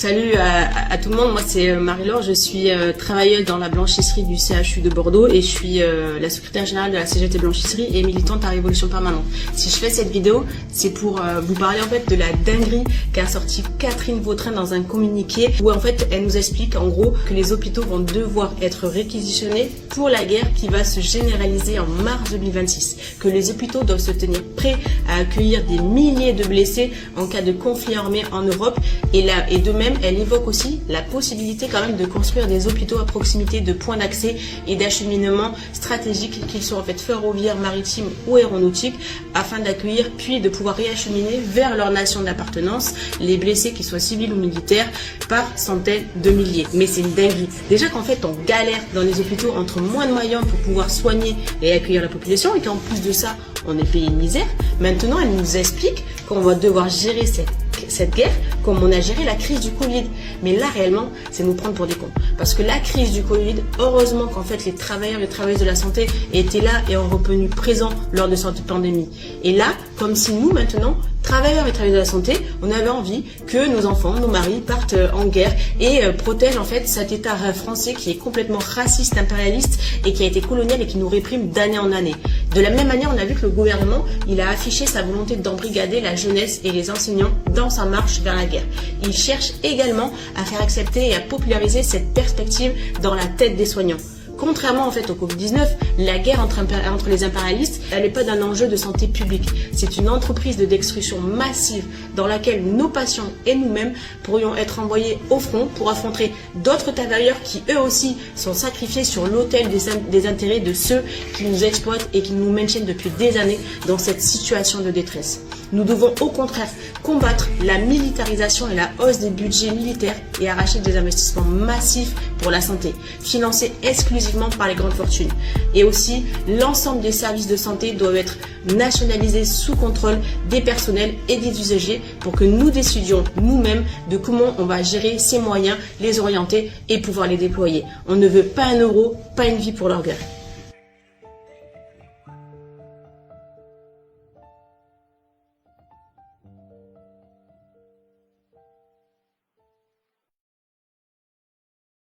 Salut à tout le monde, moi c'est Marie-Laure, je suis travailleuse dans la blanchisserie du CHU de Bordeaux et je suis la secrétaire générale de la CGT Blanchisserie et militante à Révolution Permanente. Si je fais cette vidéo, c'est pour vous parler en fait de la dinguerie qu'a sorti Catherine Vautrin dans un communiqué où en fait elle nous explique en gros que les hôpitaux vont devoir être réquisitionnés pour la guerre qui va se généraliser en mars 2026, que les hôpitaux doivent se tenir prêts à accueillir des milliers de blessés en cas de conflit armé en Europe et de même elle évoque aussi la possibilité quand même de construire des hôpitaux à proximité de points d'accès et d'acheminement stratégiques, qu'ils soient en fait ferroviaires, maritimes ou aéronautiques, afin d'accueillir puis de pouvoir réacheminer vers leur nation d'appartenance les blessés, qu'ils soient civils ou militaires, par centaines de milliers. Mais c'est une dinguerie. Déjà qu'en fait on galère dans les hôpitaux entre moins de moyens pour pouvoir soigner et accueillir la population et qu'en plus de ça on est payé une misère. Maintenant elle nous explique qu'on va devoir gérer cette guerre comme on a géré la crise du Covid. Mais là réellement c'est nous prendre pour des cons, parce que la crise du Covid, heureusement qu'en fait les travailleurs et les travailleuses de la santé étaient là et ont retenu présent lors de cette pandémie. Et là, comme si nous maintenant, travailleurs et travailleuses de la santé, on avait envie que nos enfants, nos maris partent en guerre et protègent en fait cet État français qui est complètement raciste, impérialiste et qui a été colonial et qui nous réprime d'année en année. De la même manière, on a vu que le gouvernement, il a affiché sa volonté d'embrigader la jeunesse et les enseignants dans sa marche vers la guerre. Il cherche également à faire accepter et à populariser cette perspective dans la tête des soignants. Contrairement en fait au Covid-19, la guerre entre les impérialistes, elle n'est pas d'un enjeu de santé publique. C'est une entreprise de destruction massive dans laquelle nos patients et nous-mêmes pourrions être envoyés au front pour affronter d'autres travailleurs qui eux aussi sont sacrifiés sur l'autel des intérêts de ceux qui nous exploitent et qui nous maintiennent depuis des années dans cette situation de détresse. Nous devons au contraire combattre la militarisation et la hausse des budgets militaires et arracher des investissements massifs pour la santé, financés exclusivement par les grandes fortunes. Et aussi, l'ensemble des services de santé doivent être nationalisés sous contrôle des personnels et des usagers pour que nous décidions nous-mêmes de comment on va gérer ces moyens, les orienter et pouvoir les déployer. On ne veut pas un euro, pas une vie pour leur guerre.